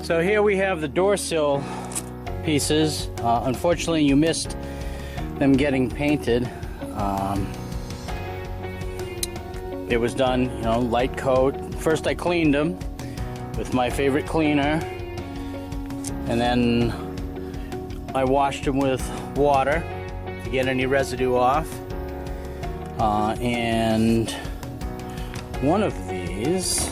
So here we have the door sill pieces. Unfortunately, you missed them getting painted. It was done, you know, light coat. First I cleaned them with my favorite cleaner, and then I washed them with water to get any residue off. And one of these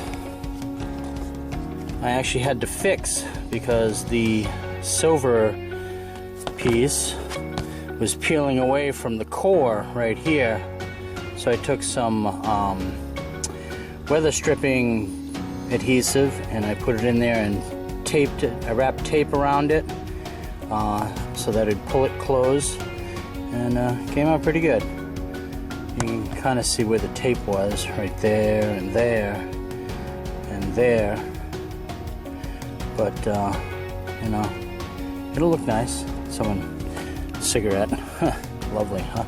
I actually had to fix because the silver piece was peeling away from the core right here. So I took some weather stripping adhesive and I put it in there and taped it. I wrapped tape around it so that it'd pull it closed, and came out pretty good. You can kind of see where the tape was, right there and there and there. But you know, it'll look nice. Cigarette. Lovely, huh?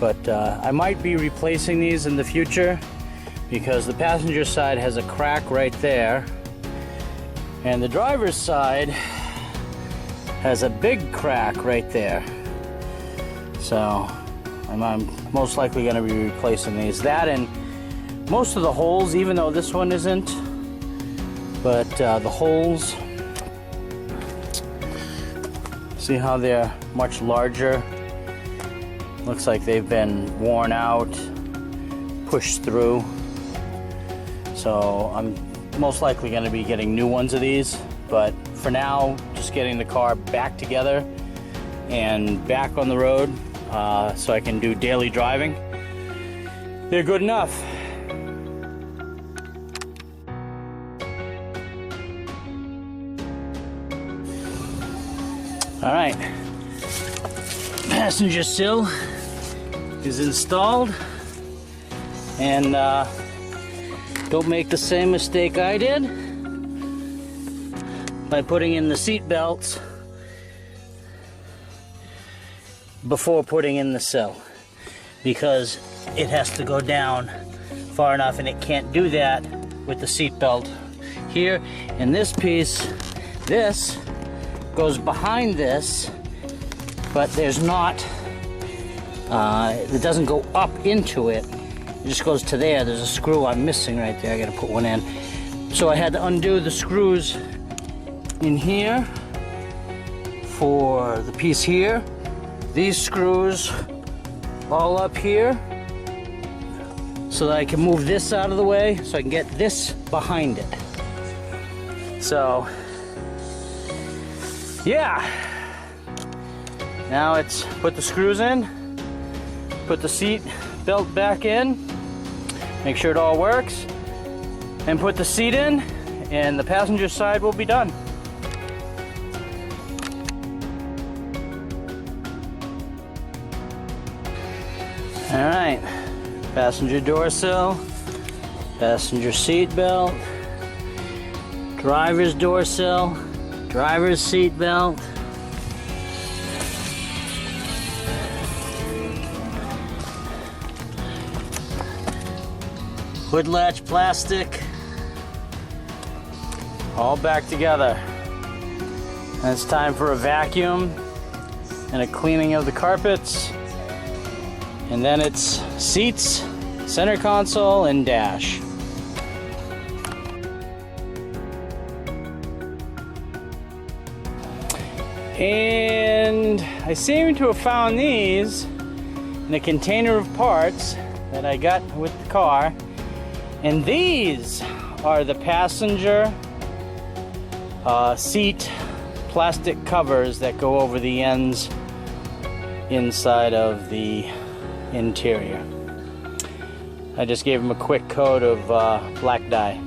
But I might be replacing these in the future because the passenger side has a crack right there, and the driver's side has a big crack right there. So I'm most likely going to be replacing these. That and most of the holes, even though this one isn't, but the holes, see how they're much larger? Looks like they've been worn out, pushed through. So I'm most likely going to be getting new ones of these, but for now, just getting the car back together and back on the road so I can do daily driving. They're good enough. All right, passenger sill is installed, and don't make the same mistake I did by putting in the seat belts before putting in the sill, because it has to go down far enough, and it can't do that with the seat belt here. And this piece, this goes behind this, but there's not, it doesn't go up into it. It just goes to there. There's a screw I'm missing right there. I gotta put one in. So I had to undo the screws in here for the piece here. These screws all up here so that I can move this out of the way so I can get this behind it. So yeah, now it's put the screws in, put the seat belt back in, make sure it all works, and put the seat in, and the passenger side will be done. All right, passenger door sill, passenger seat belt, driver's door sill, driver's seat belt, hood latch plastic, all back together. And it's time for a vacuum and a cleaning of the carpets, and then it's seats, center console, and dash. And I seem to have found these in a container of parts that I got with the car. And these are the passenger seat plastic covers that go over the ends inside of the interior. I just gave them a quick coat of black dye.